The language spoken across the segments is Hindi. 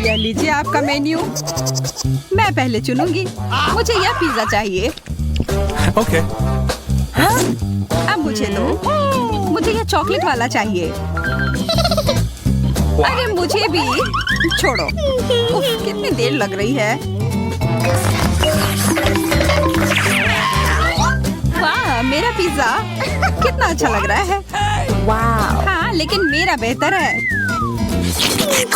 यह लीजिए आपका मेन्यू। मैं पहले चुनूंगी। मुझे यह पिज्जा चाहिए। Okay. अब मुझे दो। मुझे यह चॉकलेट वाला चाहिए। अरे मुझे भी छोड़ो। उफ, कितनी देर लग रही है। वाह, मेरा पिज्जा कितना अच्छा लग रहा है। वाह। हाँ, लेकिन मेरा बेहतर है।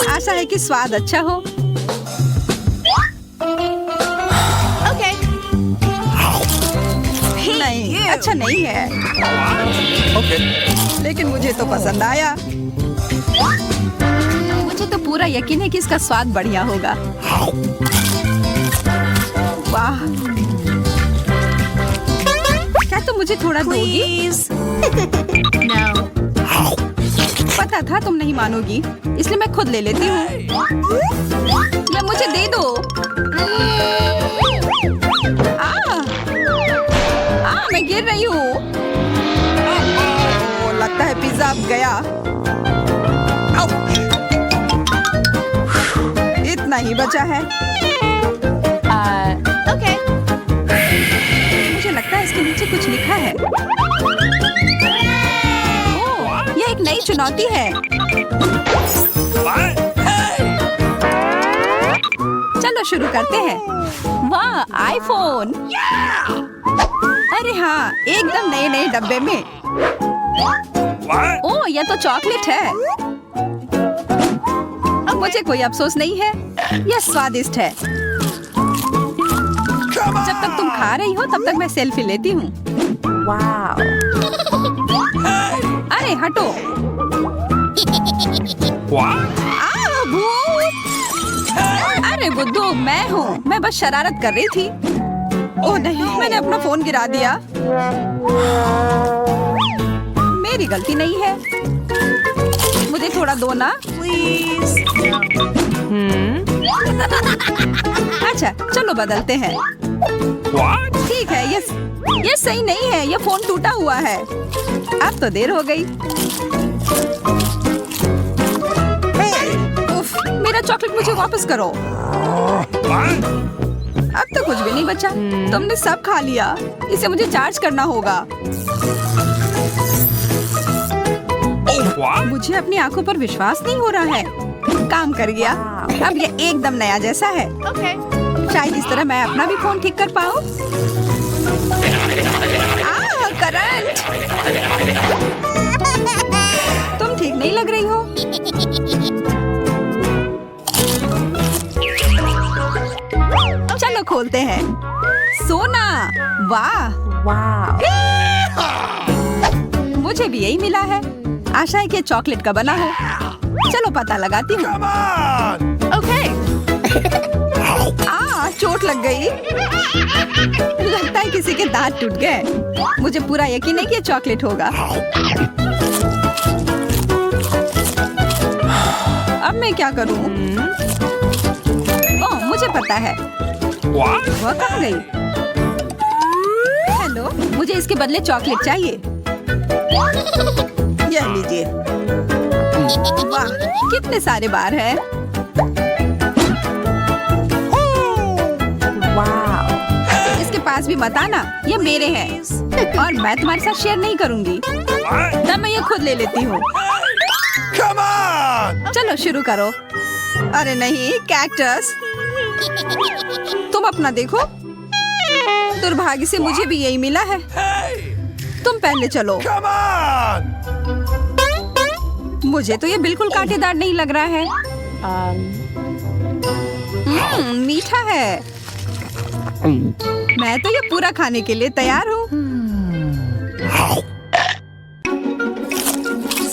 आशा है कि स्वाद अच्छा हो। नहीं, अच्छा नहीं है। Okay. लेकिन मुझे तो पसंद आया। मुझे तो पूरा यकीन है कि इसका स्वाद बढ़िया होगा। वाह, क्या तुम मुझे थोड़ा दोगी? No. पता था तुम नहीं मानोगी, इसलिए मैं खुद ले लेती हूँ। या मुझे दे दो। मैं गिर रही हूँ। लगता है पिज्जा अब गया। इतना ही बचा है। ओके। मुझे लगता है इसके नीचे कुछ लिखा है। ओह, यह एक नई चुनौती है। चलो शुरू करते हैं। वाह, आईफोन। अरे हाँ, एकदम नए नए डब्बे में। ओह, यह तो चॉकलेट है। अब मुझे कोई अफसोस नहीं है। यह स्वादिष्ट है। जब तक तुम खा रही हो तब तक मैं सेल्फी लेती हूँ। वाह। अरे हटो। भूत। अरे बुद्धू, मैं हूँ। मैं बस शरारत कर रही थी। ओह नहीं, मैंने अपना फोन गिरा दिया। मेरी गलती नहीं है। मुझे थोड़ा दो ना प्लीज। अच्छा, चलो बदलते हैं। ठीक है, ये सही नहीं है। ये फोन टूटा हुआ है। अब तो देर हो गई। उफ, मेरा चॉकलेट मुझे वापस करो। अब तो कुछ भी नहीं बचा। तुमने सब खा लिया। इसे मुझे चार्ज करना होगा। मुझे अपनी आंखों पर विश्वास नहीं हो रहा है। काम कर गया। अब ये एकदम नया जैसा है। शायद इस तरह मैं अपना भी फोन ठीक कर पाऊँ। करंट। तुम ठीक नहीं लग रही हो। चलो खोलते हैं। सोना। वाह वाह। मुझे भी यही मिला है। आशा है कि चॉकलेट का बना हो। चलो पता लगाती हूँ। ओके। चोट लग गई। लगता है किसी के दांत टूट गए। मुझे पूरा यकीन है कि ये चॉकलेट होगा। अब मैं क्या करूँ? ओह, मुझे पता है। वह कहाँ गई? हेलो, मुझे इसके बदले चॉकलेट चाहिए। यह लीजिए। वाह, कितने सारे बार हैं। वाह, इसके पास भी मत आना। ये मेरे हैं और मैं तुम्हारे साथ शेयर नहीं करूंगी। तब मैं ये खुद ले लेती हूँ। चलो शुरू करो। अरे नहीं, कैक्टस। तुम अपना देखो। दुर्भाग्य से मुझे भी यही मिला है। तुम पहले चलो। मुझे तो ये बिल्कुल कांटेदार नहीं लग रहा है। मीठा है। मैं तो ये पूरा खाने के लिए तैयार हूँ।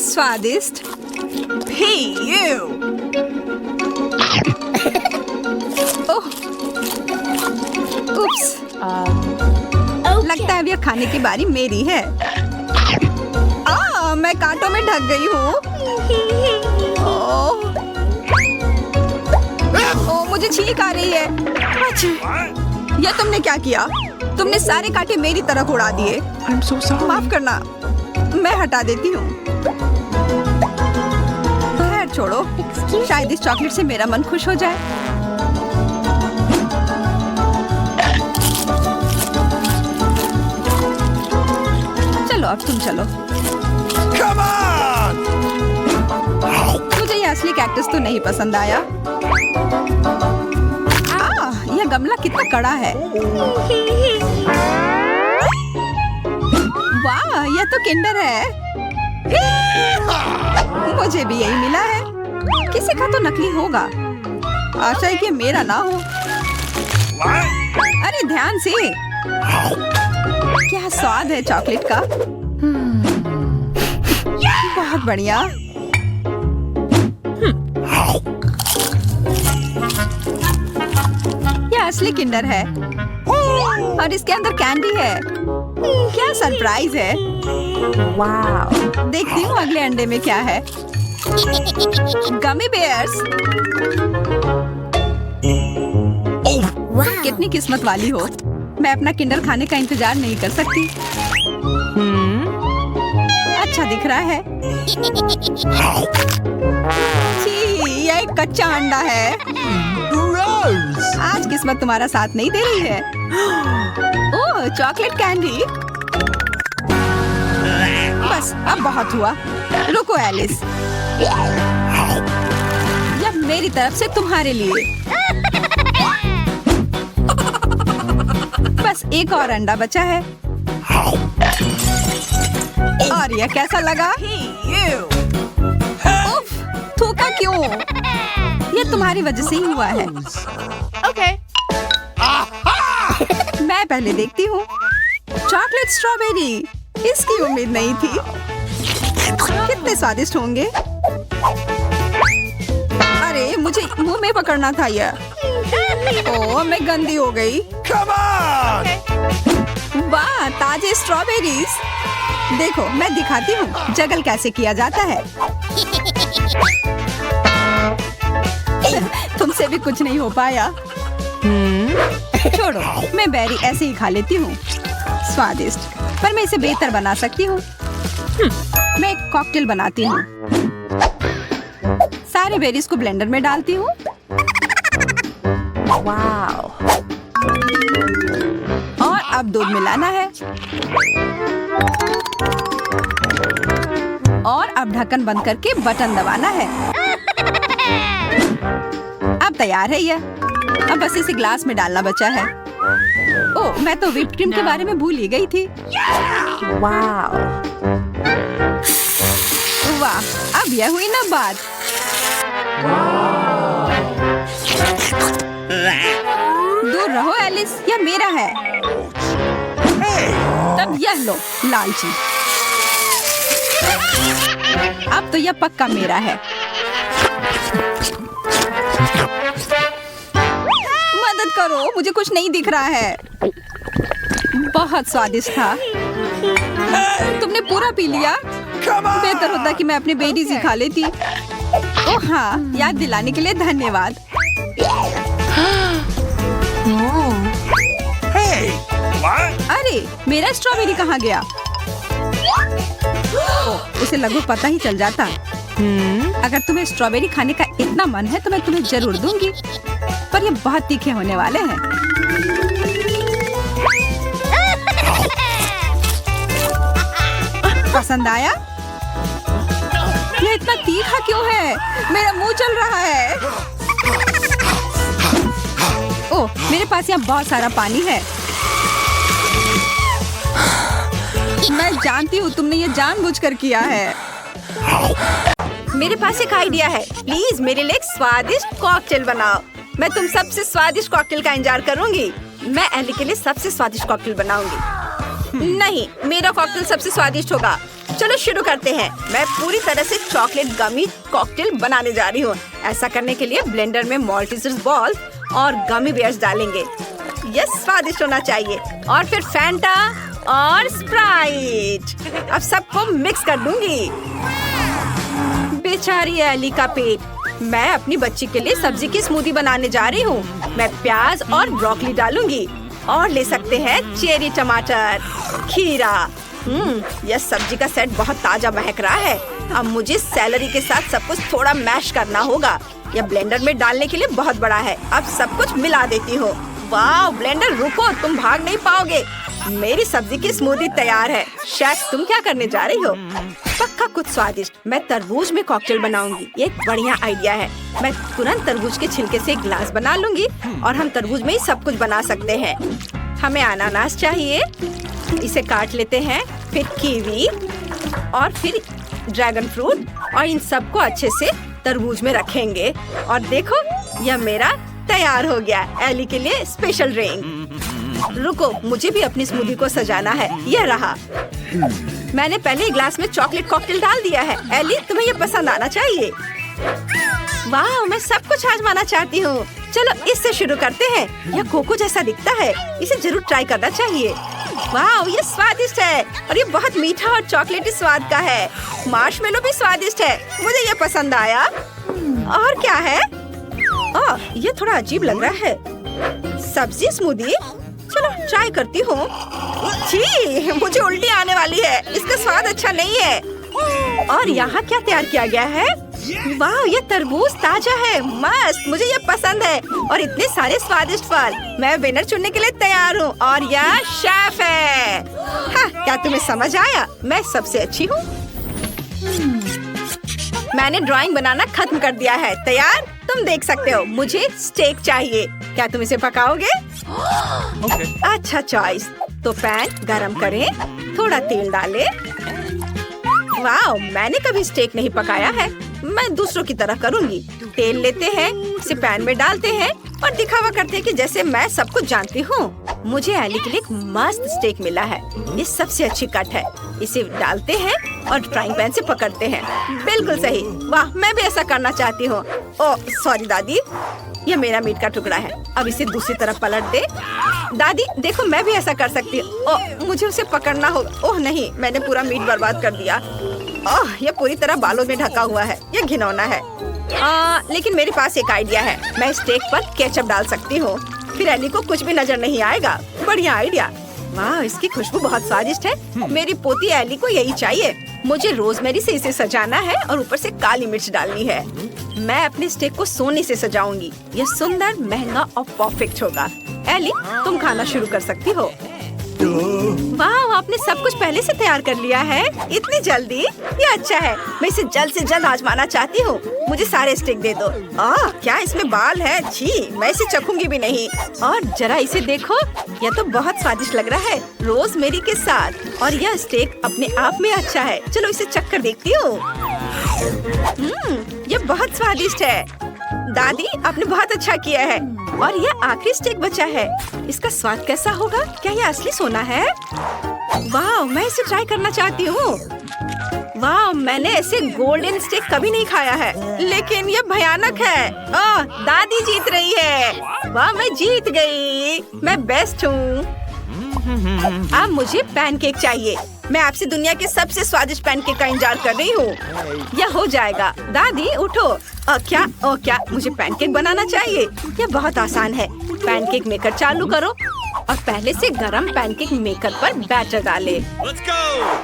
स्वादिष्ट। Hey, you! ओह, उप्स। लगता है अब यह खाने की बारी मेरी है। मैं कांटों में ढक गई हूँ। ओह, मुझे छींक आ रही है। अच्छा, यह तुमने क्या किया? तुमने सारे कांटे मेरी तरफ उड़ा दिए। I'm so sorry. माफ करना, मैं हटा देती हूँ। छोड़ो, शायद इस चॉकलेट से मेरा मन खुश हो जाए। चलो अब तुम चलो। Come on! मुझे ये असली कैक्टस तो नहीं पसंद आया। यह गमला कितना कड़ा है। वाह, यह तो किंडर है। मुझे भी यही मिला है। किसी का तो नकली होगा। आशा है कि मेरा ना हो। अरे ध्यान से। क्या स्वाद है चॉकलेट का। बहुत बढ़िया। यह असली किंडर है और इसके अंदर कैंडी है। क्या सरप्राइज है। वाह, देखती हूँ अगले अंडे में क्या है। गमी बेयर्स। कितनी किस्मत वाली हो। मैं अपना किंडर खाने का इंतजार नहीं कर सकती। अच्छा दिख रहा है। छी, यह एक कच्चा अंडा है। आज किस्मत तुम्हारा साथ नहीं दे रही है। ओह, चॉकलेट कैंडी। बस अब बहुत हुआ। रुको एलिस, यह मेरी तरफ से तुम्हारे लिए। बस एक और अंडा बचा है। और यह कैसा लगा? उफ, थूका क्यों? यह तुम्हारी वजह से ही हुआ है। Okay. मैं पहले देखती हूँ। चॉकलेट स्ट्रॉबेरी, इसकी उम्मीद नहीं थी। कितने स्वादिष्ट होंगे। अरे मुझे मुंह में पकड़ना था यह। ओह, मैं गंदी हो गई। Come on! वाह, ताजे स्ट्रॉबेरीज। देखो, मैं दिखाती हूँ जगल कैसे किया जाता है। तुमसे भी कुछ नहीं हो पाया। छोड़ो, मैं बेरी ऐसे ही खा लेती हूँ। स्वादिष्ट, पर मैं इसे बेहतर बना सकती हूँ। मैं एक कॉकटेल बनाती हूँ। सारे बेरीज को ब्लेंडर में डालती हूँ। वाव। और अब दूध मिलाना है। और अब ढक्कन बंद करके बटन दबाना है। अब तैयार है यह। अब बस इसे ग्लास में डालना बचा है। ओह, मैं तो व्हिप्ड क्रीम के बारे में भूल ही गई थी। वाह, अब यह हुई ना बात। दूर रहो एलिस, यह मेरा है। तब यह लो, लालची। अब तो यह पक्का मेरा है। मदद करो, मुझे कुछ नहीं दिख रहा है। बहुत स्वादिष्ट था। तुमने पूरा पी लिया। बेहतर होता कि मैं अपने बेरीज ही खा लेती। ओह हाँ, याद दिलाने के लिए धन्यवाद। अरे, मेरा स्ट्रॉबेरी कहाँ गया? ओह, उसे लगभग पता ही चल जाता। अगर तुम्हें स्ट्रॉबेरी खाने का इतना मन है तो मैं तुम्हें जरूर दूंगी, पर ये बहुत तीखे होने वाले हैं। पसंद आया? ये इतना तीखा क्यों है? मेरा मुंह चल रहा है। ओह, मेरे पास यहाँ बहुत सारा पानी है। मैं जानती हूँ तुमने ये जानबूझकर किया है। मेरे पास एक आइडिया है। प्लीज मेरे लिए एक स्वादिष्ट कॉकटेल बनाओ। मैं तुम सबसे स्वादिष्ट कॉकटेल का इंतजार करूंगी। मैं एली के लिए सबसे स्वादिष्ट कॉकटेल बनाऊंगी। नहीं, मेरा कॉकटेल सबसे स्वादिष्ट होगा। चलो शुरू करते हैं। मैं पूरी तरह से चॉकलेट गमी कॉकटेल बनाने जा रही हूँ। ऐसा करने के लिए ब्लेंडर में माल्टेजर्स बॉल और गमी बेयर्स डालेंगे। यह स्वादिष्ट होना चाहिए। और फिर फैंटा और स्प्राइट। अब सबको मिक्स कर दूंगी। बेचारी एली का पेट। मैं अपनी बच्ची के लिए सब्जी की स्मूदी बनाने जा रही हूँ। मैं प्याज और ब्रोकली डालूंगी और ले सकते हैं चेरी टमाटर, खीरा। यह सब्जी का सेट बहुत ताजा महक रहा है। अब मुझे सैलरी के साथ सब कुछ थोड़ा मैश करना होगा। यह ब्लेंडर में डालने के लिए बहुत बड़ा है। अब सब कुछ मिला देती हूँ। वाह ब्लेंडर रुको, तुम भाग नहीं पाओगे। मेरी सब्जी की स्मूदी तैयार है। शेफ तुम क्या करने जा रही हो? पक्का कुछ स्वादिष्ट। मैं तरबूज में कॉकटेल बनाऊंगी। ये एक बढ़िया आइडिया है। मैं तुरंत तरबूज के छिलके से एक गिलास बना लूंगी और हम तरबूज में ही सब कुछ बना सकते हैं। हमें अनानास चाहिए, इसे काट लेते हैं, फिर कीवी और फिर ड्रैगन फ्रूट और इन सबको अच्छे से तरबूज में रखेंगे। और देखो यह मेरा तैयार हो गया एली के लिए स्पेशल ड्रिंक। रुको, मुझे भी अपनी स्मूदी को सजाना है। यह रहा। मैंने पहले एक ग्लास में चॉकलेट कॉकटेल डाल दिया है। एली तुम्हें ये पसंद आना चाहिए। वाह मैं सब कुछ आजमाना चाहती हूँ। चलो इससे शुरू करते हैं। यह कोको जैसा दिखता है, इसे जरूर ट्राई करना चाहिए। वाह ये स्वादिष्ट है और ये बहुत मीठा और चॉकलेटी स्वाद का है। मार्शमेलो भी स्वादिष्ट है, मुझे ये पसंद आया। और क्या है? ओह ये थोड़ा अजीब लग रहा है। सब्जी स्मूदी, चलो ट्राई करती हूँ। छी मुझे उल्टी आने वाली है, इसका स्वाद अच्छा नहीं है। और यहाँ क्या तैयार किया गया है? वाह ये तरबूज ताजा है, मस्त, मुझे ये पसंद है। और इतने सारे स्वादिष्ट फल। मैं विनर चुनने के लिए तैयार हूँ और यह शेफ है। हाँ, क्या तुम्हें समझ आया? मैं सबसे अच्छी हूँ। मैंने ड्राइंग बनाना खत्म कर दिया है। तैयार? तुम देख सकते हो। मुझे स्टेक चाहिए, क्या तुम इसे पकाओगे? अच्छा चॉइस। तो पैन गरम करें, थोड़ा तेल डालें। वाह मैंने कभी स्टेक नहीं पकाया है, मैं दूसरों की तरह करूंगी। तेल लेते हैं, इसे पैन में डालते हैं और दिखावा करते हैं कि जैसे मैं सब कुछ जानती हूँ। मुझे एली के लिए एक मस्त स्टेक मिला है, ये सबसे अच्छी कट है। इसे डालते हैं और फ्राइंग पैन से पकड़ते हैं। बिल्कुल सही। वाह मैं भी ऐसा करना चाहती हूँ। ओह सॉरी दादी, ये मेरा मीट का टुकड़ा है। अब इसे दूसरी तरफ पलट दे। दादी देखो मैं भी ऐसा कर सकती हूँ। ओह मुझे उसे पकड़ना होगा। ओह नहीं, मैंने पूरा मीट बर्बाद कर दिया। ओह ये पूरी तरह बालों में ढका हुआ है, ये घिनौना है। लेकिन मेरे पास एक आइडिया है। मैं स्टेक पर केचप डाल सकती हूँ, फिर एली को कुछ भी नजर नहीं आएगा। बढ़िया आइडिया। वाह इसकी खुशबू बहुत स्वादिष्ट है। मेरी पोती एली को यही चाहिए। मुझे रोजमेरी से इसे सजाना है और ऊपर से काली मिर्च डालनी है। मैं अपने स्टेक को सोने से सजाऊंगी। यह सुंदर, महंगा और परफेक्ट होगा। एली तुम खाना शुरू कर सकती हो। वाह आपने सब कुछ पहले से तैयार कर लिया है, इतनी जल्दी? ये अच्छा है, मैं इसे जल्द से जल्द आजमाना चाहती हूँ। मुझे सारे स्टेक दे दो। क्या इसमें बाल है? छी, मैं इसे चखूंगी भी नहीं। और जरा इसे देखो, यह तो बहुत स्वादिष्ट लग रहा है, रोजमेरी के साथ। और यह स्टेक अपने आप में अच्छा है। चलो इसे चख कर देखती हूँ। यह बहुत स्वादिष्ट है। दादी आपने बहुत अच्छा किया है। और यह आखिरी स्टेक बचा है, इसका स्वाद कैसा होगा? क्या यह असली सोना है? वाह मैं इसे ट्राई करना चाहती हूँ। वाह मैंने ऐसे गोल्डन स्टेक कभी नहीं खाया है, लेकिन यह भयानक है। दादी जीत रही है। वाह मैं जीत गई, मैं बेस्ट हूँ। अब मुझे पैनकेक चाहिए। मैं आपसे दुनिया के सबसे स्वादिष्ट पैनकेक का इंतजार कर रही हूँ। यह हो जाएगा। दादी उठो। क्या मुझे पैनकेक बनाना चाहिए? यह बहुत आसान है। पैनकेक मेकर चालू करो और पहले से गरम पैनकेक मेकर पर बैटर डाले।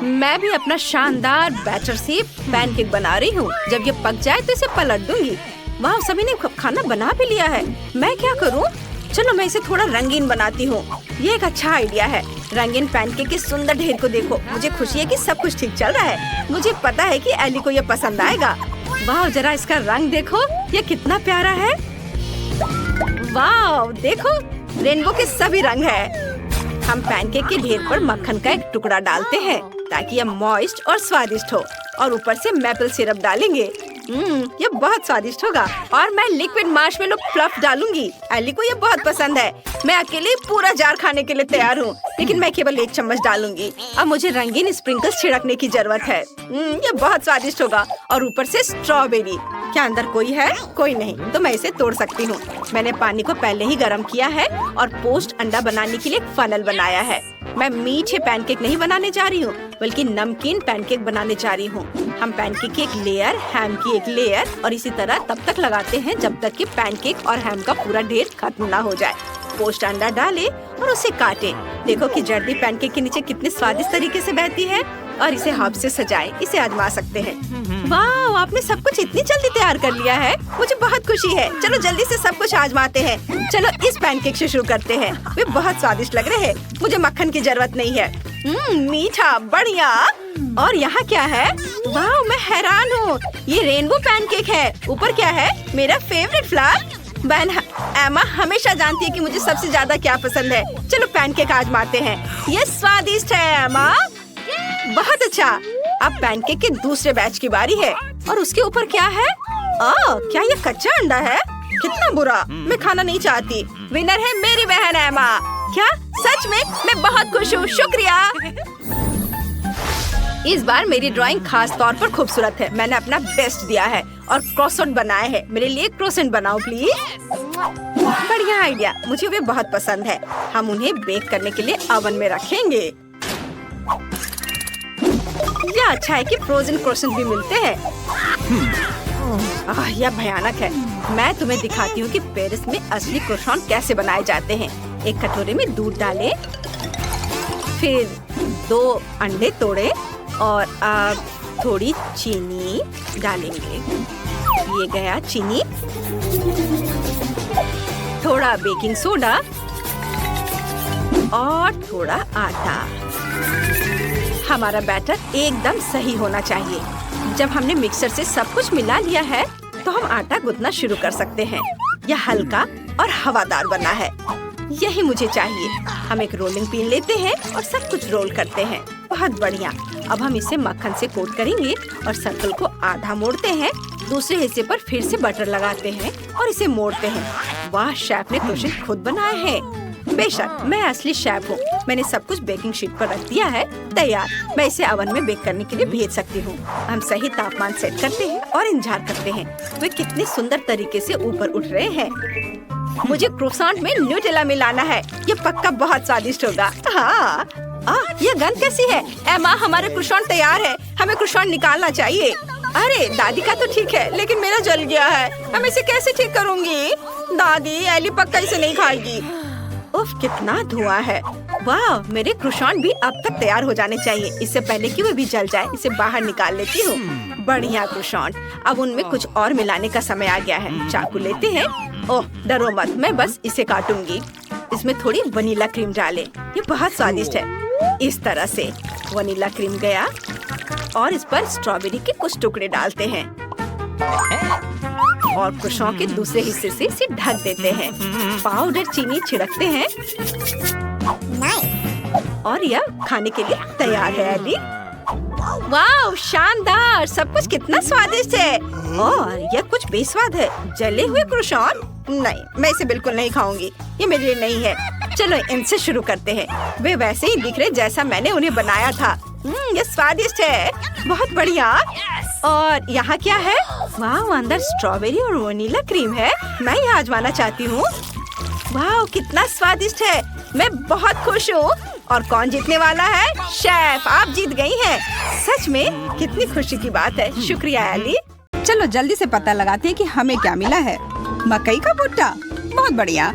मैं भी अपना शानदार बैटर से पैनकेक बना रही हूँ। जब ये पक जाए तो इसे पलट दूंगी। वाह सभी ने खाना बना भी लिया है, मैं क्या करूँ? चलो मैं इसे थोड़ा रंगीन बनाती हूँ। ये एक अच्छा आइडिया है। रंगीन पैनकेक के सुंदर ढेर को देखो। मुझे खुशी है कि सब कुछ ठीक चल रहा है। मुझे पता है कि एली को ये पसंद आएगा। वाह जरा इसका रंग देखो, ये कितना प्यारा है। वाह देखो रेनबो के सभी रंग है। हम पैनकेक के ढेर पर मक्खन का एक टुकड़ा डालते हैं ताकि यह मॉइस्ट और स्वादिष्ट हो, और ऊपर से मैपल सिरप डालेंगे। ये बहुत स्वादिष्ट होगा। और मैं लिक्विड मार्शमेलो फ्लफ डालूंगी। एली को ये बहुत पसंद है। मैं अकेले पूरा जार खाने के लिए तैयार हूँ, लेकिन मैं केवल 1 चम्मच डालूंगी। अब मुझे रंगीन स्प्रिंकल्स छिड़कने की जरूरत है। ये बहुत स्वादिष्ट होगा। और ऊपर से स्ट्रॉबेरी। क्या अंदर कोई है? कोई नहीं, तो मैं इसे तोड़ सकती हूँ। मैंने पानी को पहले ही गर्म किया है और पोस्ट अंडा बनाने के लिए एक फनल बनाया है। मैं मीठे पैनकेक नहीं बनाने जा रही हूँ, बल्कि नमकीन पैनकेक बनाने जा रही हूँ। हम पैनकेक की एक लेयर, हैम की एक लेयर और इसी तरह तब तक लगाते हैं जब तक कि पैनकेक और हैम का पूरा ढेर खत्म ना हो जाए। पोस्ट अंडा डालें और उसे काटें। देखो कि जर्दी पैनकेक के नीचे कितनी स्वादिष्ट तरीके से बहती है। और इसे हर्ब से सजाएं। इसे आजमा सकते हैं। वाह, आपने सब कुछ इतनी जल्दी तैयार कर लिया है, मुझे बहुत खुशी है। चलो जल्दी से सब कुछ आजमाते हैं। चलो इस पैनकेक से शुरू करते हैं। वे बहुत स्वादिष्ट लग रहे हैं। मुझे मक्खन की जरूरत नहीं है। मीठा, बढ़िया। और यहाँ क्या है? वाह, मैं हैरान हूँ। ये रेनबो पैनकेक है। ऊपर क्या है? मेरा फेवरेट फ्लावर। बहन एमा हमेशा जानती है कि मुझे सबसे ज्यादा क्या पसंद है। चलो पैनकेक आजमाते हैं। ये स्वादिष्ट है एमा, बहुत अच्छा। अब पैनकेक के दूसरे बैच की बारी है। और उसके ऊपर क्या है? क्या ये कच्चा अंडा है? कितना बुरा, मैं खाना नहीं चाहती। विनर है मेरी बहन एमा। क्या सच में? मैं बहुत खुश हूँ, शुक्रिया। इस बार मेरी ड्राइंग खास तौर पर खूबसूरत है। मैंने अपना बेस्ट दिया है और क्रोसेंट बनाए हैं। मेरे लिए क्रोसेंट बनाओ प्लीज। बढ़िया आइडिया, मुझे वे बहुत पसंद है। हम उन्हें बेक करने के लिए ओवन में रखेंगे। यह अच्छा है कि फ्रोजन क्रोसेंट भी मिलते हैं। यह भयानक है। मैं तुम्हें दिखाती हूँ कि पेरिस में असली क्रोसेंट कैसे बनाए जाते हैं। एक कटोरे में दूध डालें, फिर 2 अंडे तोड़े और अब थोड़ी चीनी डालेंगे। ये गया चीनी, थोड़ा बेकिंग सोडा और थोड़ा आटा। हमारा बैटर एकदम सही होना चाहिए। जब हमने मिक्सर से सब कुछ मिला लिया है तो हम आटा गूंथना शुरू कर सकते हैं। यह हल्का और हवादार बना है, यही मुझे चाहिए। हम एक रोलिंग पिन लेते हैं और सब कुछ रोल करते हैं। बहुत बढ़िया। अब हम इसे मक्खन से कोट करेंगे और सर्कल को आधा मोड़ते हैं। दूसरे हिस्से पर फिर से बटर लगाते हैं और इसे मोड़ते हैं। वाह, शेफ ने क्रोसेंट खुद बनाए हैं। बेशक, मैं असली शेफ हूँ। मैंने सब कुछ बेकिंग शीट पर रख दिया है। तैयार। मैं इसे ओवन में बेक करने के लिए भेज सकती हूँ। हम सही तापमान सेट करते हैं और इंतजार करते हैं। वे कितने सुंदर तरीके से ऊपर उठ रहे हैं। मुझे क्रोसेंट में न्यूटेला मिलाना है। ये पक्का बहुत स्वादिष्ट होगा। हाँ, ये गंध कैसी है? एमा, हमारे क्रोसेंट तैयार है। हमें क्रोसेंट निकालना चाहिए। अरे दादी का तो ठीक है, लेकिन मेरा जल गया है। हम इसे कैसे ठीक करूँगी? दादी, एली पक्का इसे नहीं खाएगी। उफ, कितना धुआं है। वाह, मेरे क्रोसेंट भी अब तक तैयार हो जाने चाहिए। इससे पहले कि वे भी जल जाए, इसे बाहर निकाल लेती हूँ। बढ़िया क्रोसेंट। अब उनमें कुछ और मिलाने का समय आ गया है। चाकू लेते हैं। ओह, डरो मत, मैं बस इसे काटूंगी। इसमें थोड़ी वनीला क्रीम डालें। ये बहुत स्वादिष्ट है। इस तरह से वनीला क्रीम गया और इस पर स्ट्रॉबेरी के कुछ टुकड़े डालते हैं और क्रोसेंट के दूसरे हिस्से से इसे ढक देते हैं। पाउडर चीनी छिड़कते हैं और यह खाने के लिए तैयार है। एली, वाह, शानदार। सब कुछ कितना स्वादिष्ट है। और यह कुछ बेस्वाद है। जले हुए क्रोसेंट? नहीं, मैं इसे बिल्कुल नहीं खाऊंगी। ये मेरे लिए नहीं है। चलो इनसे शुरू करते हैं। वे वैसे ही दिख रहे जैसा मैंने उन्हें बनाया था। ये स्वादिष्ट है। बहुत बढ़िया। और यहाँ क्या है? वाह, अंदर स्ट्रॉबेरी और वनीला क्रीम है। मैं यह आजमाना चाहती हूँ। वाह, कितना स्वादिष्ट है। मैं बहुत खुश हूँ। और कौन जीतने वाला है? शेफ, आप जीत गई हैं। सच में कितनी खुशी की बात है। शुक्रिया एली। चलो जल्दी से पता लगाते हैं कि हमें क्या मिला है। मकई का भुट्टा, बहुत बढ़िया।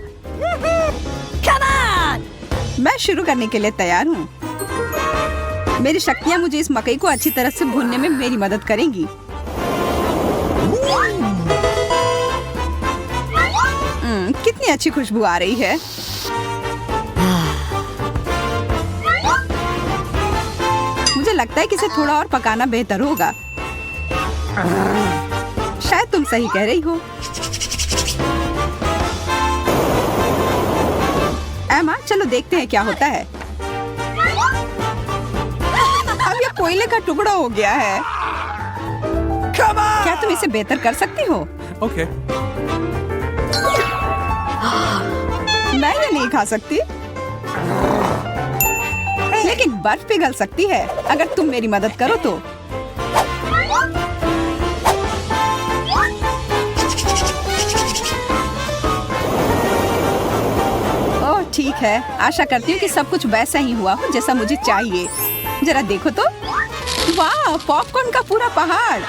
मैं शुरू करने के लिए तैयार हूँ। मेरी शक्तियाँ मुझे इस मकई को अच्छी तरह से भूनने में मेरी मदद करेंगी। कितनी अच्छी खुशबू आ रही है। मुझे लगता है कि इसे थोड़ा और पकाना बेहतर होगा। शायद तुम सही कह रही हो। एमा, चलो देखते हैं क्या होता है। अब ये कोयले का टुकड़ा हो गया है। क्या तुम इसे बेहतर कर सकती हो? Okay. मैं ये नहीं खा सकती, लेकिन बर्फ पिघल सकती है अगर तुम मेरी मदद करो तो। ओह ठीक है, आशा करती हूँ कि सब कुछ वैसा ही हुआ हो जैसा मुझे चाहिए। जरा देखो तो, वाह, पॉपकॉर्न का पूरा पहाड़।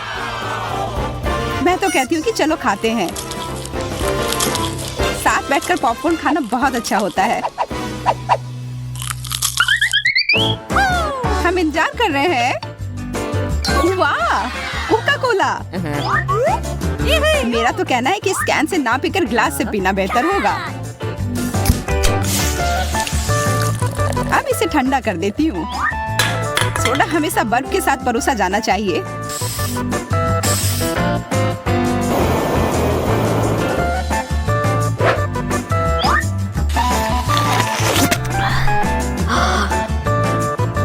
मैं तो कहती हूँ कि चलो खाते हैं। साथ बैठकर पॉपकॉर्न खाना बहुत अच्छा होता है। हम इंतजार कर रहे हैं। वाह, कोका कोला। मेरा तो कहना है कि इस कैन से ना पीकर ग्लास से पीना बेहतर होगा। अब इसे ठंडा कर देती हूँ। सोडा हमेशा बर्फ के साथ परोसा जाना चाहिए।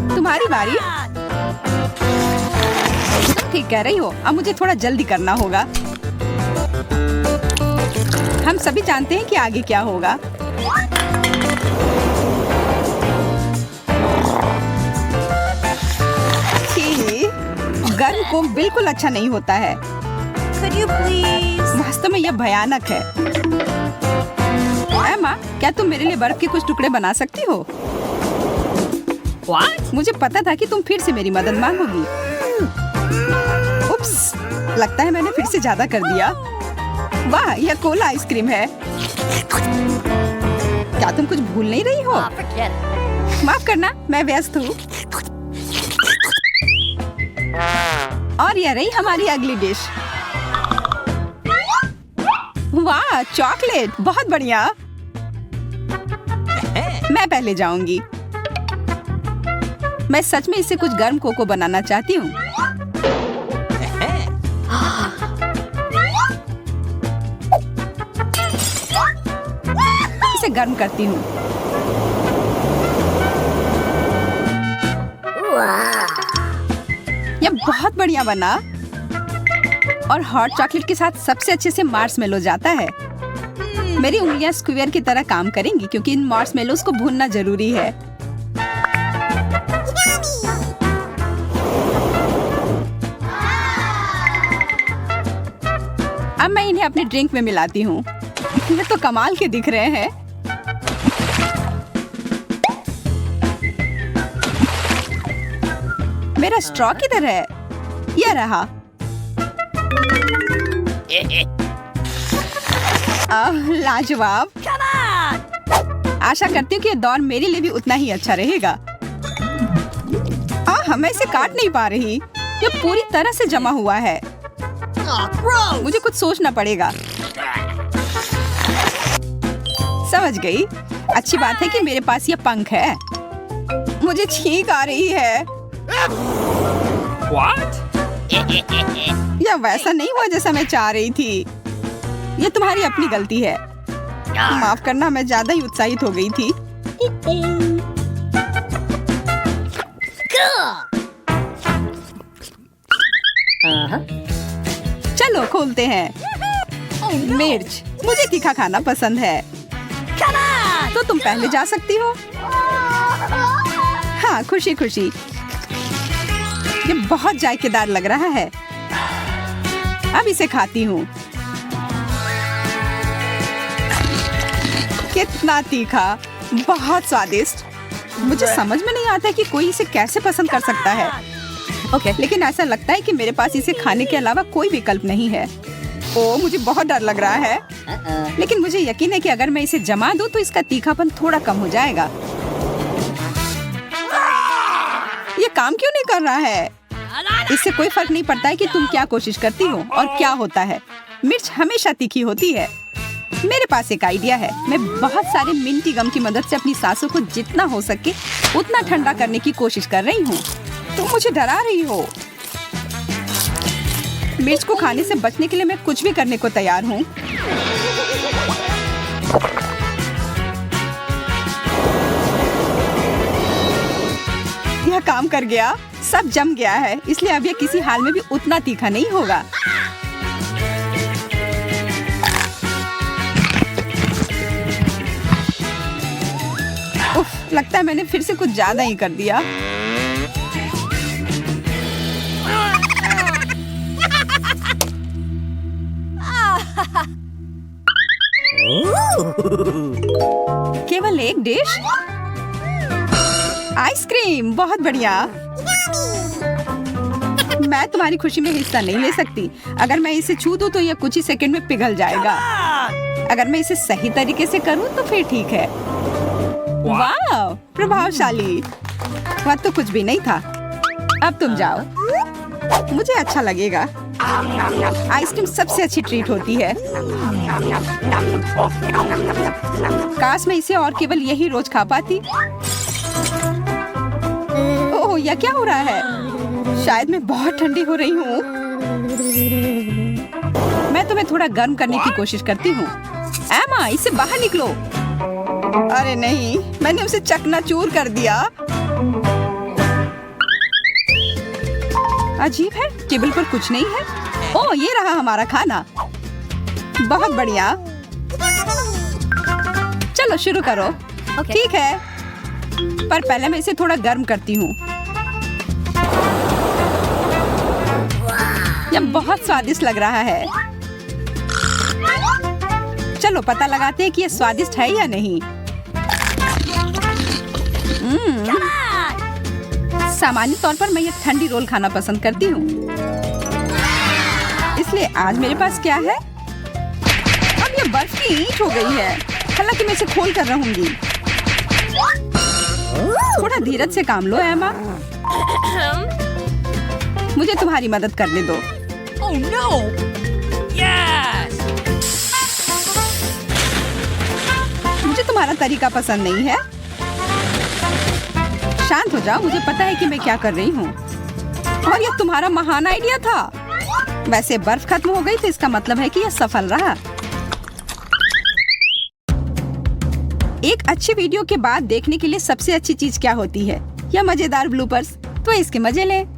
तुम्हारी बारी। तुम ठीक कह रही हो, अब मुझे थोड़ा जल्दी करना होगा। हम सभी जानते हैं कि आगे क्या होगा। गर्म कोक बिल्कुल अच्छा नहीं होता है। Could you please? वास्तव में यह भयानक है। एमा, क्या तुम मेरे लिए बर्फ के कुछ टुकड़े बना सकती हो? What? मुझे पता था कि तुम फिर से मेरी मदद मांगोगी। उप्स, लगता है मैंने फिर से ज्यादा कर दिया। वाह, यह कोला आइसक्रीम है। क्या तुम कुछ भूल नहीं रही हो? Forget it. माफ करना, मैं व्यस्त हूँ। और यह रही हमारी अगली डिश। वाह, चॉकलेट, बहुत बढ़िया। मैं पहले जाऊंगी। मैं सच में इससे कुछ गर्म कोको बनाना चाहती हूँ। इसे गर्म करती हूँ। यह बहुत बढ़िया बना। और हॉट चॉकलेट के साथ सबसे अच्छे से मार्शमेलो जाता है। मेरी उंगलियां स्क्वायर की तरह काम करेंगी क्योंकि इन मार्शमेलोस को भूनना जरूरी है। अब मैं इन्हें अपने ड्रिंक में मिलाती हूँ। ये तो कमाल के दिख रहे हैं। मेरा स्ट्रॉ किधर है? यह रहा। लाजवाब। आशा करती हूँ कि ये दौर मेरे लिए भी उतना ही अच्छा रहेगा। मैं इसे काट नहीं पा रही। ये पूरी तरह से जमा हुआ है। मुझे कुछ सोचना पड़ेगा। समझ गई। अच्छी बात है कि मेरे पास ये पंख है। मुझे छींक आ रही है। What? यह वैसा नहीं हुआ जैसा मैं चाह रही थी। यह तुम्हारी अपनी गलती है। माफ करना, मैं ज्यादा ही उत्साहित हो गई थी। चलो खोलते हैं। मिर्च, मुझे तीखा खाना पसंद है। तो तुम पहले जा सकती हो। हाँ, खुशी खुशी। ये बहुत जायकेदार लग रहा है। अब इसे खाती हूँ। कितना तीखा, बहुत स्वादिष्ट। मुझे समझ में नहीं आता कि कोई इसे कैसे पसंद कर सकता है। लेकिन ऐसा लगता है कि मेरे पास इसे खाने के अलावा कोई विकल्प नहीं है। मुझे बहुत डर लग रहा है। लेकिन मुझे यकीन है कि अगर मैं इसे जमा दूं तो इसका तीखापन थोड़ा कम हो जाएगा। ये काम क्यों नहीं कर रहा है? इससे कोई फर्क नहीं पड़ता है कि तुम क्या कोशिश करती हो और क्या होता है। मिर्च हमेशा तीखी होती है। मेरे पास एक आइडिया है। मैं बहुत सारे मिंटी गम की मदद से अपनी सांसों को जितना हो सके उतना ठंडा करने की कोशिश कर रही हूँ। तुम मुझे डरा रही हो। मिर्च को खाने से बचने के लिए मैं कुछ भी करने को तैयार हूँ। यह काम कर गया। सब जम गया है, इसलिए अब यह किसी हाल में भी उतना तीखा नहीं होगा। उफ, लगता है मैंने फिर से कुछ ज्यादा ही कर दिया। केवल एक डिश? आइसक्रीम, बहुत बढ़िया। मैं तुम्हारी खुशी में हिस्सा नहीं ले सकती। अगर मैं इसे छू दूं तो यह कुछ ही सेकंड में पिघल जाएगा। अगर मैं इसे सही तरीके से करूं तो फिर ठीक है। वाह, प्रभावशाली। वह तो कुछ भी नहीं था। अब तुम जाओ, मुझे अच्छा लगेगा। आइसक्रीम सबसे अच्छी ट्रीट होती है। काश मैं इसे और केवल यही रोज खा पाती। ओह, यह क्या हो रहा है? शायद मैं बहुत ठंडी हो रही हूँ। मैं तुम्हें थोड़ा गर्म करने की कोशिश करती हूँ। एमा, इसे बाहर निकलो। अरे नहीं, मैंने उसे चकनाचूर कर दिया। अजीब है, टेबल पर कुछ नहीं है। ओह, ये रहा हमारा खाना। बहुत बढ़िया। चलो शुरू करो। ठीक है, पर पहले मैं इसे थोड़ा गर्म करती हूँ। यह बहुत स्वादिष्ट लग रहा है। चलो पता लगाते हैं कि यह स्वादिष्ट है या नहीं। सामान्य तौर पर मैं ये ठंडी रोल खाना पसंद करती हूँ, इसलिए आज मेरे पास क्या है? अब ये बर्फ की ईंट हो गई है। हालांकि मैं इसे खोल कर रहूंगी। थोड़ा धीरज से काम लो एमा। मुझे तुम्हारी मदद करने दो। Oh no! Yes! मुझे तुम्हारा तरीका पसंद नहीं है। शांत हो जाओ, मुझे पता है कि मैं क्या कर रही हूँ। और यह तुम्हारा महान आइडिया था। वैसे बर्फ खत्म हो गई तो इसका मतलब है कि यह सफल रहा। एक अच्छी वीडियो के बाद देखने के लिए सबसे अच्छी चीज क्या होती है? यह मजेदार ब्लूपर्स। तो इसके मजे लें।